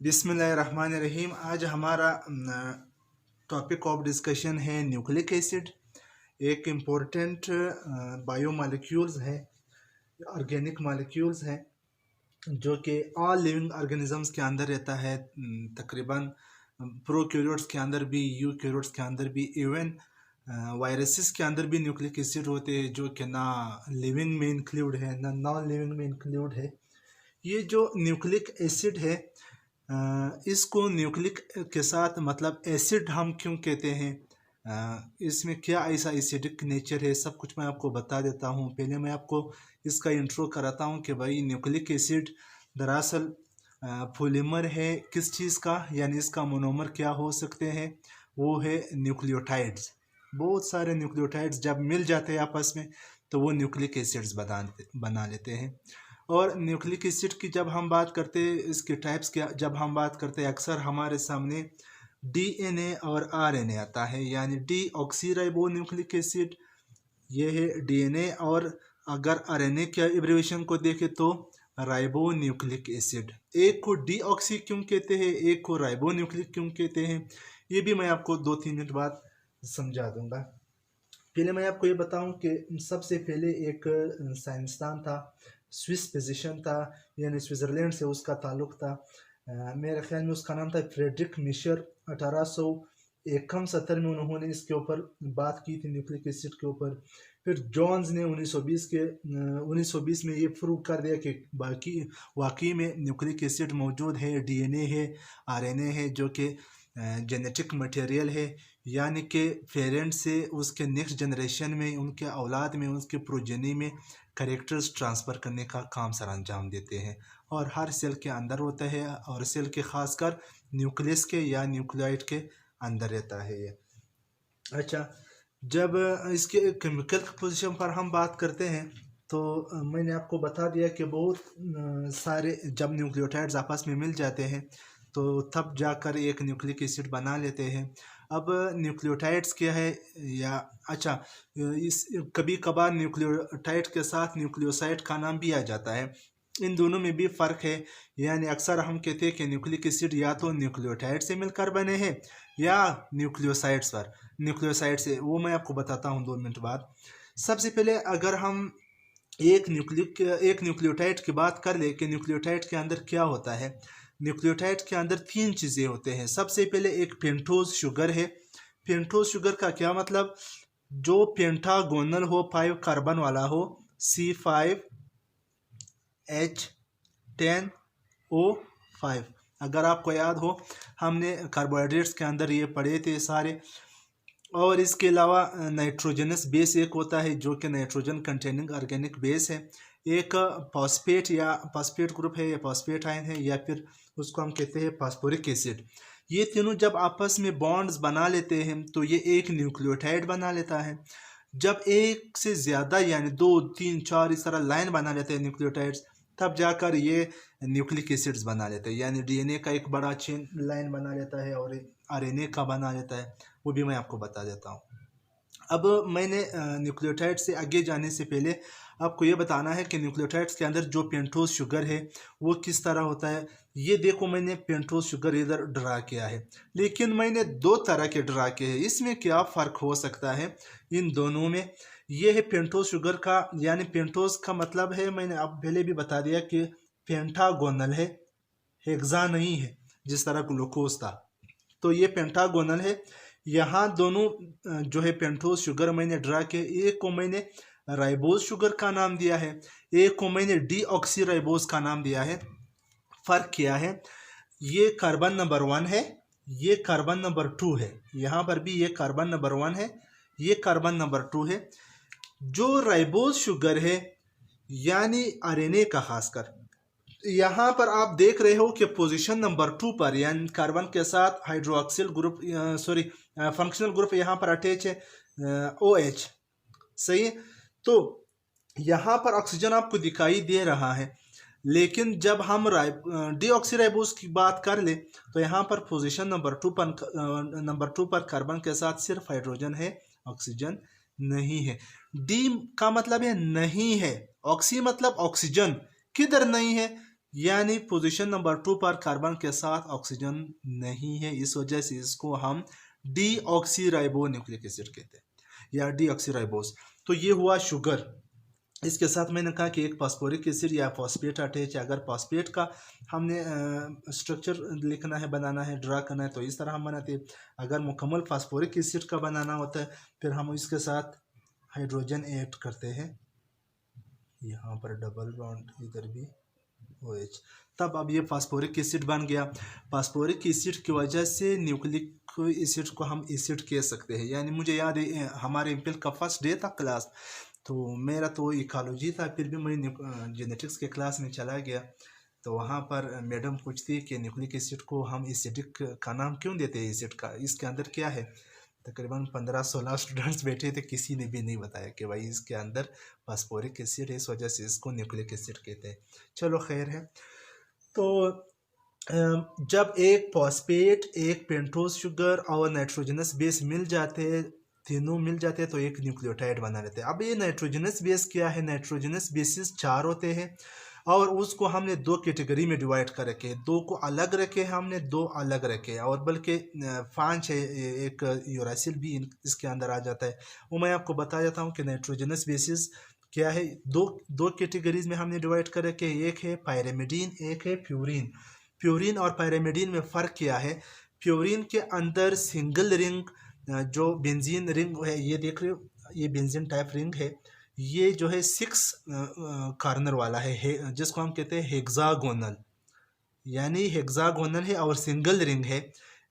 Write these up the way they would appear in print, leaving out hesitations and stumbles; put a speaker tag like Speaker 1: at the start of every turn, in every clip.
Speaker 1: बिस्मिल्लाहिर्रहमानिर्रहीम। आज हमारा टॉपिक ऑफ डिस्कशन है न्यूक्लिक एसिड। एक इम्पोर्टेंट बायोमॉलिक्यूल्स है, ऑर्गेनिक मॉलिक्यूल्स है जो कि ऑल लिविंग ऑर्गेनिजम्स के अंदर रहता है। तकरीबन प्रोक्यूरियोट्स के अंदर भी, यूक्यूरियोट्स के अंदर भी, इवन वायरसेस के अंदर भी न्यूक्लिक एसिड होते हैं जो कि ना लिविंग में इंक्लूड है ना नॉन लिविंग में इंक्लूड है। ये जो न्यूक्लिक एसिड है, इसको न्यूक्लिक के साथ मतलब एसिड हम क्यों कहते हैं, इसमें क्या ऐसा एसिडिक नेचर है, सब कुछ मैं आपको बता देता हूँ। पहले मैं आपको इसका इंट्रो कराता हूँ कि भाई न्यूक्लिक एसिड दरअसल पॉलीमर है किस चीज़ का, यानी इसका मोनोमर क्या हो सकते हैं, वो है न्यूक्लियोटाइड्स। बहुत सारे न्यूक्लियोटाइड्स जब मिल जाते हैं आपस में तो वो न्यूक्लिक एसिड्स बना लेते हैं। और न्यूक्लिक एसिड की जब हम बात करते हैं, इसके टाइप्स की जब हम बात करते हैं, अक्सर हमारे सामने डीएनए और आरएनए आता है, यानी D oxy ribo nucleic acid ये है डीएनए, और अगर आरएनए के एब्रिविएशन को देखें तो राइबो न्यूक्लिक एसिड। एक को डी ऑक्सी क्यों कहते हैं, एक को राइबो न्यूक्लिक क्यों कहते हैं, ये भी मैं आपको 2-3 मिनट बाद समझा दूंगा। पहले मैं आपको ये बताऊं कि सबसे पहले एक साइंसदान था, स्विस फिजिशियन था, यानी स्विट्ज़रलैंड से उसका ताल्लुक़ था। मेरे ख्याल में उसका नाम था फ्रेडरिक मिशर। 1871 में उन्होंने इसके ऊपर बात की थी, न्यूक्लिक एसिड के ऊपर। फिर जॉन्स ने 1920 में ये प्रूव कर दिया कि वाकई में न्यूक्लिक एसिड मौजूद है, डीएनए है, आरएनए है, जो कि जेनेटिक मटेरियल है, यानी कि पेरेंट से उसके नेक्स्ट जनरेशन में, उनके औलाद में, उसके प्रोजेनी में करेक्टर्स ट्रांसफ़र करने का काम सर अंजाम देते हैं। और हर सेल के अंदर होता है, और सेल के ख़ासकर न्यूक्लियस के या न्यूक्लियोइड के अंदर रहता है ये। अच्छा, जब इसके केमिकल पोजीशन पर हम बात करते हैं तो मैंने आपको बता दिया कि बहुत सारे जब न्यूक्लियोटाइड्स आपस में मिल जाते हैं तो तब जाकर एक न्यूक्लिक एसिड बना लेते हैं। अब न्यूक्लियोटाइड्स क्या है, या अच्छा, इस कभी कभार न्यूक्लियोटाइड के साथ न्यूक्लियोसाइड का नाम भी आ जाता है। इन दोनों में भी फ़र्क है, यानी अक्सर हम कहते हैं कि न्यूक्लिक एसिड या तो न्यूक्लियोटाइड से मिलकर बने हैं या न्यूक्लियोसाइड से, वो मैं आपको बताता हूँ 2 मिनट बाद। सबसे पहले अगर हम एक न्यूक्लियोटाइड की बात कर ले कि न्यूक्लियोटाइड के अंदर क्या होता है। न्यूक्लियोटाइड के अंदर 3 चीज़ें होते हैं। सबसे पहले एक पेंटोज शुगर है। पेंटोज शुगर का क्या मतलब, जो पेंटागोनल हो, 5 कार्बन वाला हो, C5H10O5। अगर आपको याद हो, हमने कार्बोहाइड्रेट्स के अंदर ये पढ़े थे सारे। और इसके अलावा नाइट्रोजनस बेस एक होता है जो कि नाइट्रोजन कंटेनिंग ऑर्गेनिक बेस है। एक फॉस्फेट या फॉस्फेट ग्रुप है या फॉस्फेट आयन है, या फिर उसको हम कहते हैं फास्फोरिक एसिड। ये तीनों जब आपस में बॉन्ड्स बना लेते हैं तो ये एक न्यूक्लियोटाइड बना लेता है। जब एक से ज़्यादा यानी 2, 3, 4 इस तरह लाइन बना लेते हैं न्यूक्लियोटाइड्स, तब जाकर ये न्यूक्लिक एसिड्स बना लेते हैं, यानी डीएनए का एक बड़ा चेन लाइन बना लेता है और आरएनए का बना लेता है। वो भी मैं आपको बता देता हूँ। अब मैंने न्यूक्लियोटाइड से आगे जाने से पहले आपको ये बताना है कि न्यूक्लियोटाइड्स के अंदर जो पेंटोज शुगर है वो किस तरह होता है। ये देखो, मैंने पेंटोज शुगर इधर ड्रा किया है, लेकिन मैंने 2 तरह के ड्रा किए हैं। इसमें क्या फ़र्क हो सकता है इन दोनों में, ये है पेंटोज शुगर का, यानी पेंटोज का मतलब है, मैंने अब पहले भी बता दिया कि पेंटागोनल है, हेक्सा नहीं है जिस तरह ग्लूकोज था। तो ये पेंटागोनल है। यहाँ दोनों जो है पेंटोज शुगर मैंने ड्रा किया, एक को मैंने राइबोज शुगर का नाम दिया है, एक को मैंने डी ऑक्सी राइबोज का नाम दिया है। फ़र्क क्या है, ये कार्बन नंबर 1 है, ये कार्बन नंबर 2 है। यहाँ पर भी ये कार्बन नंबर 1 है, ये कार्बन नंबर 2 है। जो राइबोज शुगर है यानी आरएनए का, खासकर यहाँ पर आप देख रहे हो कि पोजीशन नंबर 2 पर, यानी कार्बन के साथ हाइड्रोक्सिल ग्रुप, फंक्शनल ग्रुप यहाँ पर अटैच है, OH, सही है। तो यहाँ पर ऑक्सीजन आपको दिखाई दे रहा है, लेकिन जब हम डीऑक्सीराइबोज की बात कर ले तो यहाँ पर पोजीशन नंबर 2 पर कार्बन के साथ सिर्फ हाइड्रोजन है, ऑक्सीजन नहीं है। डी का मतलब है नहीं है, ऑक्सी मतलब ऑक्सीजन किधर नहीं है, यानी पोजीशन नंबर 2 पर कार्बन के साथ ऑक्सीजन नहीं है, इस वजह से इसको हम डीऑक्सीराइबो न्यूक्लिक एसिड कहते हैं या डीऑक्सीराइबोस। तो ये हुआ शुगर। इसके साथ मैंने कहा कि एक फास्फोरिक एसिड या फॉस्फेट अटैच है। अगर फॉस्फेट का हमने स्ट्रक्चर लिखना है, बनाना है, ड्रा करना है तो इस तरह हम बनाते हैं। अगर मुकम्मल फास्फोरिक एसिड का बनाना होता है फिर हम इसके साथ हाइड्रोजन ऐड करते हैं, यहाँ पर डबल बॉन्ड, इधर भी OH, तब अब ये फास्फोरिक एसिड बन गया। फास्फोरिक एसिड की वजह से न्यूक्लिक एसिड को हम एसिड कह सकते हैं। यानी मुझे याद है हमारे एमफिल का फर्स्ट डे था क्लास, तो मेरा तो इकोलॉजी था, फिर भी मैं जेनेटिक्स के क्लास में चला गया तो वहाँ पर मैडम पूछती कि न्यूक्लिक एसिड को हम एसिडिक का नाम क्यों देते हैं, एसिड का इसके अंदर क्या है। तकरीबन 15-16 स्टूडेंट्स बैठे थे, किसी ने भी नहीं बताया कि भाई इसके अंदर फास्फोरिक एसिड है, इस वजह से इसको न्यूक्लिक एसिड कहते हैं। चलो खैर है। तो जब एक फॉस्फेट, एक पेंटोस शुगर और नाइट्रोजनस बेस मिल जाते हैं, तीनों मिल जाते हैं तो एक न्यूक्लियोटाइड बना लेते हैं। अब ये नाइट्रोजनस बेस क्या है, नाइट्रोजनस बेसिस 4 होते हैं और उसको हमने 2 कैटेगरी में डिवाइड कर रखे हैं। 2 को अलग रखे हमने, 2 अलग रखे और बल्कि 5 है, एक यूरासिल भी इसके अंदर आ जाता है। वो मैं आपको बता देता हूँ कि नाइट्रोजनस बेसिस क्या है। दो कैटेगरीज में हमने डिवाइड कर रखे हैं, एक है पायरेमिडीन, एक है प्यूरिन। प्यूरिन और पायरेमिडीन में फ़र्क क्या है, प्यूरिन के अंदर सिंगल रिंग जो बेंजीन रिंग है, ये देख रहे हो, ये बेंजीन टाइप रिंग है, ये जो है 6 कार्नर वाला है, जिसको हम कहते हैं हेक्सागोनल, यानी हेक्सागोनल है और सिंगल रिंग है।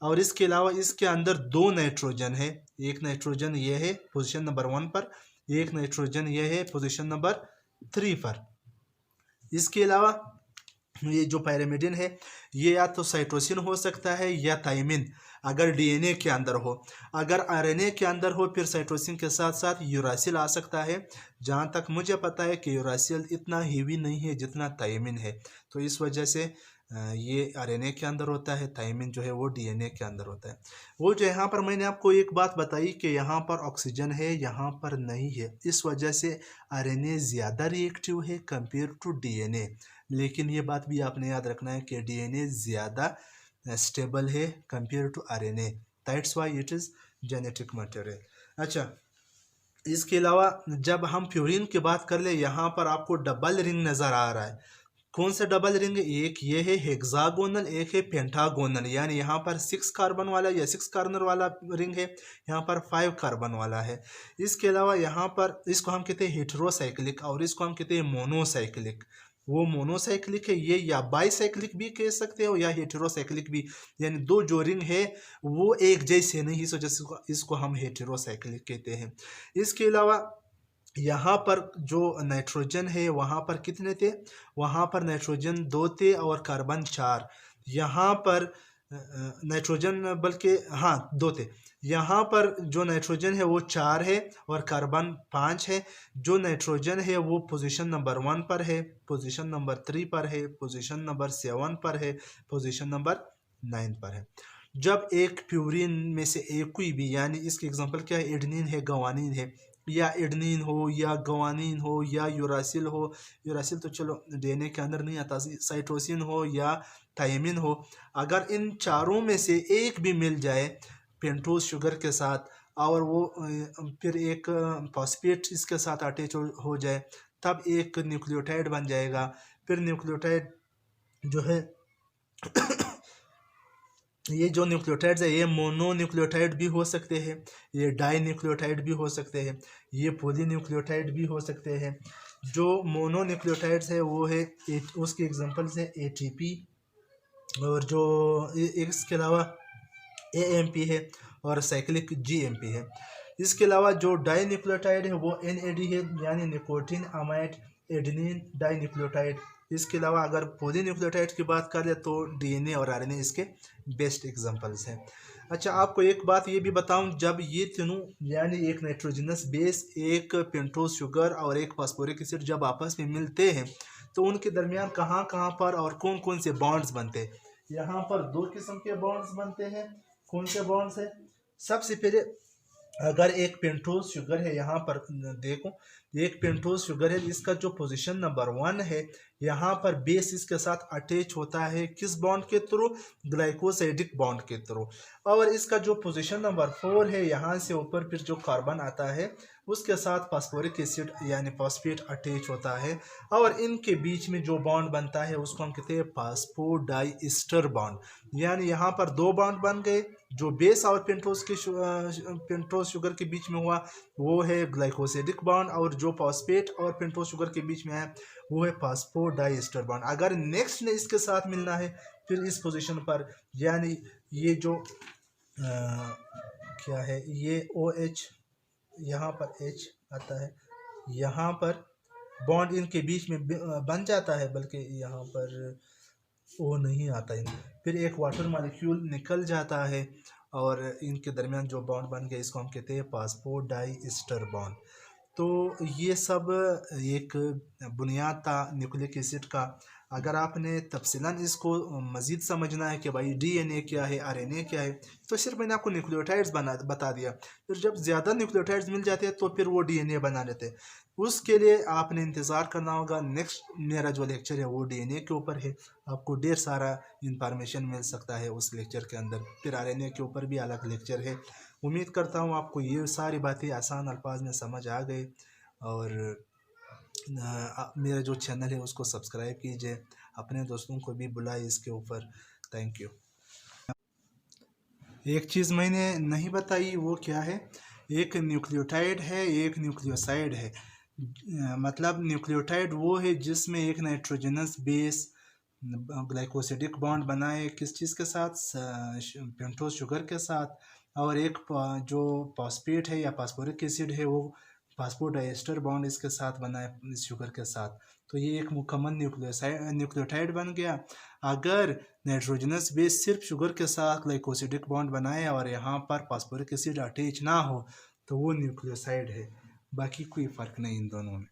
Speaker 1: और इसके अलावा इसके अंदर 2 नाइट्रोजन है, एक नाइट्रोजन ये है पोजीशन नंबर 1 पर, एक नाइट्रोजन ये है पोजीशन नंबर 3 पर। इसके अलावा ये जो पायरेमिडीन है ये या तो साइटोसिन हो सकता है या थायमिन, अगर डीएनए के अंदर हो। अगर आरएनए के अंदर हो फिर साइटोसिन के साथ साथ यूरासिल आ सकता है। जहाँ तक मुझे पता है कि यूरासिल इतना हेवी नहीं है जितना थायमिन है, तो इस वजह से ये आरएनए के अंदर होता है, थायमिन जो है वो डीएनए के अंदर होता है। वो जो यहाँ पर मैंने आपको एक बात बताई कि यहाँ पर ऑक्सीजन है, यहाँ पर नहीं है, इस वजह से आरएनए ज़्यादा रिएक्टिव है कंपेयर टू डीएनए। लेकिन ये बात भी आपने याद रखना है कि डीएनए ज़्यादा स्टेबल है compare to RNA, that's why it is genetic material. अच्छा, इसके अलावा जब हम प्यूरिन की बात कर ले, यहाँ पर आपको डबल रिंग नज़र आ रहा है। कौन सा डबल रिंग है, एक ये है हेक्सागोनल, एक है पेंटागोनल, यानी यहाँ पर 6 कार्बन वाला या 6 कार्बन वाला रिंग है, यहाँ पर 5 कार्बन वाला है। इसके अलावा यहाँ पर इसको हम कहते हैं हेटेरोसाइक्लिक और इसको हम कहते हैं मोनोसाइक्लिक। वो मोनोसाइक्लिक है ये, या बाईसाइक्लिक भी कह सकते हो या हेटेरोसाइक्लिक भी, यानी 2 जो रिंग है वो एक जैसे नहीं, इस वजह से इसको हम हेटेरोसाइक्लिक कहते हैं। इसके अलावा यहाँ पर जो नाइट्रोजन है वहाँ पर कितने थे, वहाँ पर नाइट्रोजन 2 थे और कार्बन 4। यहाँ पर नाइट्रोजन बल्कि हाँ 2 थे। यहाँ पर जो नाइट्रोजन है वो 4 है और कार्बन 5 है। जो नाइट्रोजन है वो पोजीशन नंबर 1 पर है, पोजीशन नंबर 3 पर है, पोजीशन नंबर 7 पर है, पोजीशन नंबर 9 पर है। जब एक प्यूरिन में से एक कोई भी, यानी इसके एग्जांपल क्या है, एडेनिन है, गुआनिन है, या एडेनिन हो या गुआनिन हो या यूरासिल हो, यूरासिल तो चलो डीएनए के अंदर नहीं आता, साइटोसिन हो या थायमिन हो, अगर इन चारों में से एक भी मिल जाए पेंटोस शुगर के साथ और वो फिर एक फॉस्फेट इसके साथ अटैच हो जाए, तब एक न्यूक्लियोटाइड बन जाएगा। फिर न्यूक्लियोटाइड जो है ये जो न्यूक्लियोटाइड्स है ये मोनो न्यूक्लियोटाइड भी हो सकते हैं, ये डाई न्यूक्लियोटाइड भी हो सकते हैं, ये पॉली न्यूक्लियोटाइड भी हो सकते हैं। जो मोनो न्यूक्लियोटाइड्स है वो है उसके एग्जांपल्स है ATP, और जो इसके अलावा AMP है और साइक्लिक GMP है। इसके अलावा जो डाई न्यूक्लियोटाइड है वो NAD है, यानी nicotinamide adenine dinucleotide. इसके अलावा अगर पॉली न्यूक्लियोटाइड की बात कर ले तो DNA और RNA इसके बेस्ट एग्जांपल्स हैं। अच्छा, आपको एक बात ये भी बताऊं, जब ये तीनों यानी एक नाइट्रोजनस बेस, एक पेंटोस शुगर और एक फास्फोरिक एसिड जब आपस में मिलते हैं तो उनके दरमियान कहाँ कहाँ पर और कौन कौन से बॉन्ड्स बनते हैं। यहाँ पर 2 किस्म के बॉन्ड्स बनते हैं। कौन से बॉन्ड्स है, सबसे पहले अगर एक पेंटोज शुगर है, यहाँ पर देखो एक पेंटोज शुगर है, इसका जो पोजीशन नंबर 1 है, यहाँ पर बेस इसके साथ अटैच होता है किस बॉन्ड के थ्रू, ग्लाइकोसाइडिक बॉन्ड के थ्रू। और इसका जो पोजीशन नंबर 4 है, यहाँ से ऊपर फिर जो कार्बन आता है उसके साथ फास्फोरिक एसिड यानी फॉस्फेट अटैच होता है, और इनके बीच में जो बॉन्ड बनता है उसको हम कहते हैं फास्फोडाइस्टर बॉन्ड। यानी यहाँ पर दो बॉन्ड बन गए, जो बेस और पेंटोज शुगर के बीच में हुआ वो है ग्लाइकोसिडिक बॉन्ड, और जो फॉस्फेट और पेंटोज शुगर के बीच में है वो है फास्फोडाइस्टर बॉन्ड। अगर नेक्स्ट ने इसके साथ मिलना है फिर इस पोजीशन पर, यानी ये जो क्या है, ये OH, यहाँ पर H आता है, यहाँ पर बॉन्ड इनके बीच में बन जाता है, बल्कि यहाँ पर वो नहीं आता है, फिर एक वाटर मॉलिक्यूल निकल जाता है और इनके दरमियान जो बॉन्ड बन गया इसको हम कहते हैं फास्फोडाइस्टर बॉन्ड। तो ये सब एक बुनियाद था न्यूक्लिक एसिड का। अगर आपने तफसीलन इसको मज़ीद समझना है कि भाई DNA क्या है, RNA क्या है, तो सिर्फ मैंने आपको न्यूक्लियोटाइड्स बता दिया। फिर जब ज़्यादा न्यूक्लियोटाइड्स मिल जाते हैं तो फिर वो DNA बना लेते हैं। उसके लिए आपने इंतज़ार करना होगा, नेक्स्ट मेरा जो लेक्चर है वो DNA के ऊपर है, आपको ढेर सारा इंफॉर्मेशन मिल सकता है उस लेक्चर के अंदर। फिर RNA के ऊपर भी अलग लेक्चर है। उम्मीद करता हूँ आपको ये सारी बातें आसान अल्फाज में समझ आ गए, और मेरा जो चैनल है उसको सब्सक्राइब कीजिए, अपने दोस्तों को भी बुलाए इसके ऊपर। Thank you. एक चीज़ मैंने नहीं बताई वो क्या है, एक न्यूक्लियोटाइड है एक न्यूक्लियोसाइड है। मतलब न्यूक्लियोटाइड वो है जिसमें एक नाइट्रोजनस बेस ग्लाइकोसिडिक बॉन्ड बनाए किस चीज़ के साथ, पेंटोज शुगर के साथ, और एक जो फॉस्फेट है या फास्फोरिक एसिड है वो फास्फोडाइस्टर बॉन्ड इसके साथ बनाए इस शुगर के साथ। तो ये एक मुकम्मल न्यूक्लियोटाइड बन गया। अगर नाइट्रोजनस बेस सिर्फ शुगर के साथ ग्लाइकोसिडिक बॉन्ड बनाए और यहाँ पर फास्फोरिक एसिड अटैच ना हो तो वो न्यूक्लियोसाइड है, बाकी कोई फ़र्क नहीं इन दोनों में।